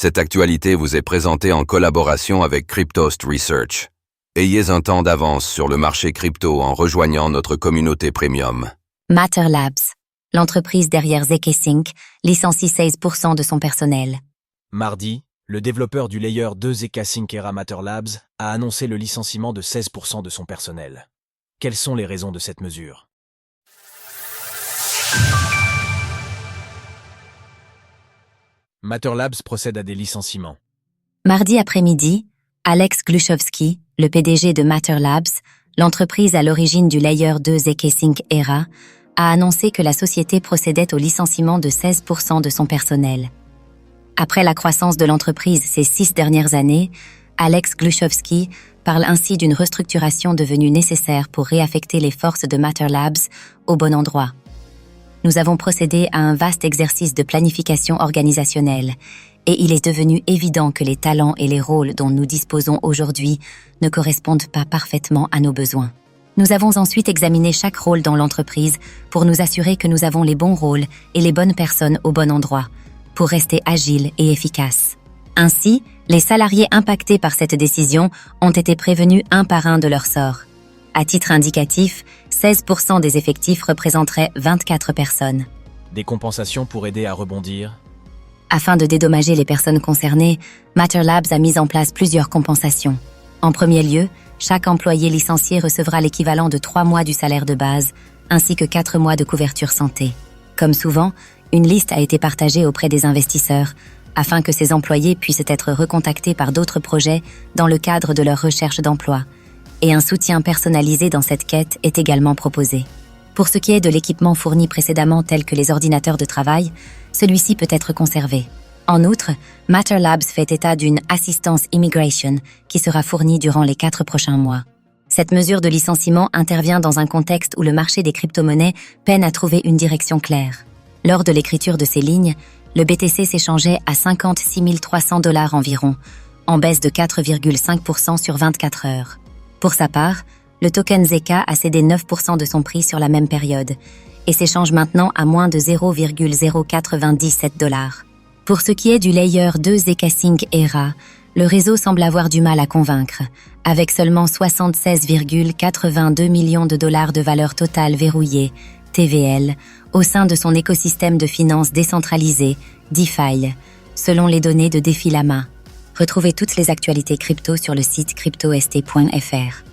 Cette actualité vous est présentée en collaboration avec Cryptost Research. Ayez un temps d'avance sur le marché crypto en rejoignant notre communauté premium. Matter Labs, l'entreprise derrière zk-Sync, licencie 16% de son personnel. Mardi, le développeur du layer 2 zk-Sync Era Matter Labs a annoncé le licenciement de 16% de son personnel. Quelles sont les raisons de cette mesure? Matter Labs procède à des licenciements. Mardi après-midi, Alex Gluchowski, le PDG de Matter Labs, l'entreprise à l'origine du layer 2 zk-Sync Era, a annoncé que la société procédait au licenciement de 16% de son personnel. Après la croissance de l'entreprise ces 6 dernières années, Alex Gluchowski parle ainsi d'une restructuration devenue nécessaire pour réaffecter les forces de Matter Labs au bon endroit. Nous avons procédé à un vaste exercice de planification organisationnelle et il est devenu évident que les talents et les rôles dont nous disposons aujourd'hui ne correspondent pas parfaitement à nos besoins. Nous avons ensuite examiné chaque rôle dans l'entreprise pour nous assurer que nous avons les bons rôles et les bonnes personnes au bon endroit, pour rester agiles et efficaces. Ainsi, les salariés impactés par cette décision ont été prévenus un par un de leur sort. À titre indicatif, 16% des effectifs représenteraient 24 personnes. Des compensations pour aider à rebondir. Afin de dédommager les personnes concernées, Matter Labs a mis en place plusieurs compensations. En premier lieu, chaque employé licencié recevra l'équivalent de 3 mois du salaire de base, ainsi que 4 mois de couverture santé. Comme souvent, une liste a été partagée auprès des investisseurs, afin que ces employés puissent être recontactés par d'autres projets dans le cadre de leur recherche d'emploi. Et un soutien personnalisé dans cette quête est également proposé. Pour ce qui est de l'équipement fourni précédemment tel que les ordinateurs de travail, celui-ci peut être conservé. En outre, Matter Labs fait état d'une assistance immigration qui sera fournie durant les 4 prochains mois. Cette mesure de licenciement intervient dans un contexte où le marché des crypto-monnaies peine à trouver une direction claire. Lors de l'écriture de ces lignes, le BTC s'échangeait à 56 300 $ environ, en baisse de 4,5% sur 24 heures. Pour sa part, le token ZK a cédé 9% de son prix sur la même période et s'échange maintenant à moins de 0,097 $. Pour ce qui est du layer 2 zk-Sync Era, le réseau semble avoir du mal à convaincre, avec seulement 76,82 millions de dollars de valeur totale verrouillée, TVL, au sein de son écosystème de finances décentralisé, DeFi, selon les données de Defilama. Retrouvez toutes les actualités crypto sur le site cryptost.fr.